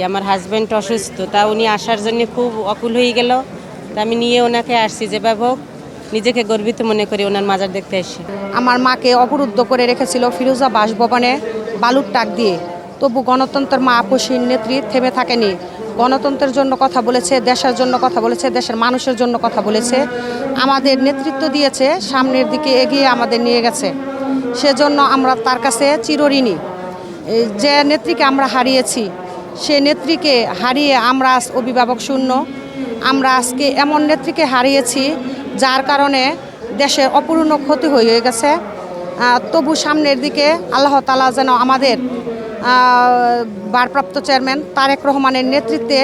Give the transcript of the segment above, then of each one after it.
আমার হাজব্যান্ড অসুস্থ, তা উনি আসার জন্য খুব অকুল হয়ে গেল। তা আমি নিয়ে ওনাকে আসছি, যেভাবে হোক নিজেকে গর্বিত মনে করি ওনার মাজার দেখতে এসে। আমার মাকে অবরুদ্ধ করে রেখেছিল ফিরোজা বাসভবনে বালুর টাক দিয়ে, তবু গণতন্ত্রের মা আপসীর নেত্রী থেমে থাকেনি। গণতন্ত্রের জন্য কথা বলেছে, দেশের জন্য কথা বলেছে, দেশের মানুষের জন্য কথা বলেছে, আমাদের নেতৃত্ব দিয়েছে, সামনের দিকে এগিয়ে আমাদের নিয়ে গেছে। সেজন্য আমরা তার কাছে চিরঋণী। যে নেত্রীকে আমরা হারিয়েছি, সে নেত্রীকে হারিয়ে আমরা আজ অভিভাবক শূন্য। আমরা আজকে এমন নেত্রীকে হারিয়েছি যার কারণে দেশের অপূর্ণ ক্ষতি হয়ে গেছে। তবু সামনের দিকে আল্লাহ তাআলা যেন আমাদের ভারপ্রাপ্ত চেয়ারম্যান তারেক রহমানের নেতৃত্বে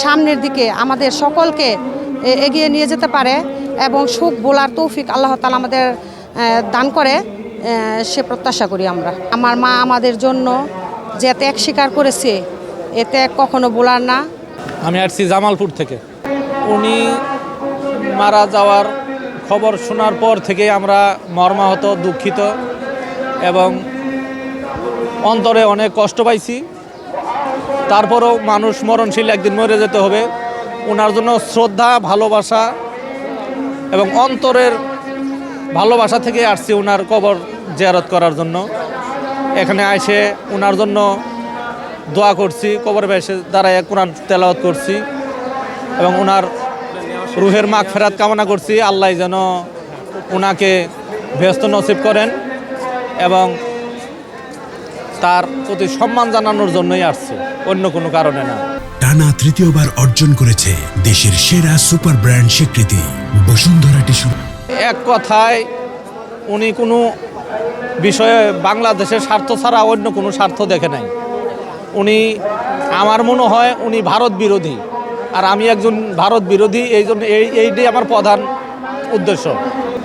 সামনের দিকে আমাদের সকলকে এগিয়ে নিয়ে যেতে পারে এবং সুখ বোলার তৌফিক আল্লাহ তাআলা আমাদের দান করে, সে প্রত্যাশা করি আমরা। আমার মা আমাদের জন্য যে ত্যাগ স্বীকার করেছে, এ ত্যাগ কখনো বোলার না। আমি আসছি জামালপুর থেকে। উনি মারা যাওয়ার খবর শোনার পর থেকে আমরা মর্মাহত, দুঃখিত এবং অন্তরে অনেক কষ্ট পাইছি। তারপরেও মানুষ মরণশীল, একদিন মরে যেতে হবে। ওনার জন্য শ্রদ্ধা, ভালোবাসা এবং অন্তরের ভালোবাসা থেকে আসছি ওনার কবর জিয়ারত করার জন্য। এখানে এসে ওনার জন্য দোয়া করছি, কবরে এসে দাঁড়ায় কোরআন তেলাওয়াত করছি এবং ওনার রুহের মাগফিরাত কামনা করছি। আল্লাহ যেন ওনাকে বেহেশত নসিব করেন এবং তার প্রতি সম্মান জানানোর জন্যই আসছে, অন্য কোনো কারণে না। টানা তৃতীয়বার অর্জন করেছে দেশের সেরা সুপার ব্র্যান্ড স্বীকৃতি বসুন্ধরা টিস্যু। এক কথায় উনি কোনো বিষয়ে বাংলাদেশের স্বার্থ ছাড়া অন্য কোনো স্বার্থ দেখে নাই। উনি, আমার মনে হয় উনি ভারত বিরোধী, আর আমি একজন ভারত বিরোধী। এই জন্য এইটাই আমার প্রধান উদ্দেশ্য।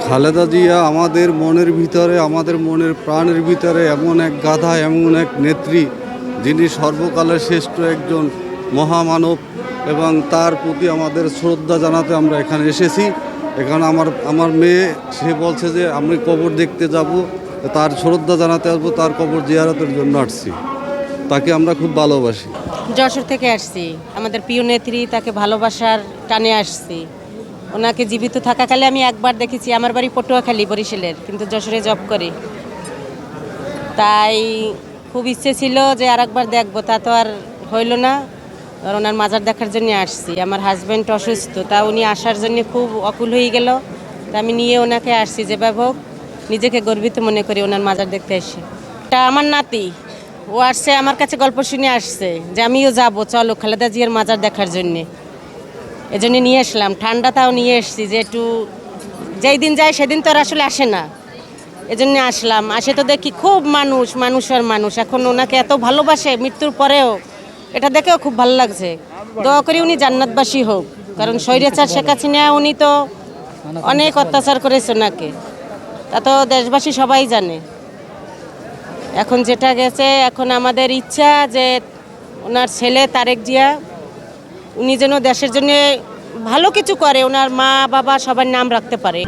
খালেদা জিয়া আমাদের মনের ভিতরে, আমাদের মনের প্রাণের ভিতরে এমন এক গাধা, এমন এক নেত্রী, যিনি সর্বকালের শ্রেষ্ঠ একজন মহামানব, এবং তার প্রতি আমাদের শ্রদ্ধা জানাতে আমরা এখানে এসেছি। এখানে আমার মেয়ে, সে বলছে যে আমি কবর দেখতে যাব, তার শ্রদ্ধা জানাতে আসবো, তার কবর জিয়ারতের জন্য আসছি। তাকে আমরা খুব ভালোবাসি। যশোর থেকে আসছি, আমাদের প্রিয় নেত্রী, তাকে ভালোবাসার টানে আসছি। ওনাকে জীবিত থাকাকালে আমি একবার দেখেছি, আমার বাড়ি পটুয়াখালী বরিশালের, কিন্তু যশোরে জব করি। তাই খুব ইচ্ছে ছিল যে আরেকবার দেখবো, তা তো আর হইল না। আর ওনার মাজার দেখার জন্য আসছি। আমার হাজব্যান্ড অসুস্থ, তা উনি আসার জন্য খুব অকুল হয়ে গেল। তা আমি নিয়ে ওনাকে আসছি, যেভাবে হোক নিজেকে গর্বিত মনে করি ওনার মাজার দেখতে এসে। এটা আমার নাতি, ও আসছে আমার কাছে, গল্প শুনে আসছে যে আমিও যাবো, চলো খালেদা জিয়ার মাজার দেখার জন্যে। এজন্য নিয়ে আসলাম, ঠান্ডাটাও নিয়ে এসছি, যে একটু যেই দিন যায় সেদিন তো আর আসলে আসে না, এজন্য আসলাম। আসে তো দেখি খুব মানুষ, মানুষ আর মানুষ। এখন ওনাকে এত ভালোবাসে মৃত্যুর পরেও, এটা দেখেও খুব ভালো লাগছে। দোয়া করি উনি জান্নাতবাসী হোক, কারণ স্বৈরাচার শেখ হাসিনা উনি তো অনেক অত্যাচার করেছে ওনাকে, তা তো দেশবাসী সবাই জানে। এখন যেটা গেছে, এখন আমাদের ইচ্ছা যে ওনার ছেলে তারেক জিয়া, উনি যেন দেশের জন্য ভালো কিছু করে, ওনার মা বাবা সবার নাম রাখতে পারে।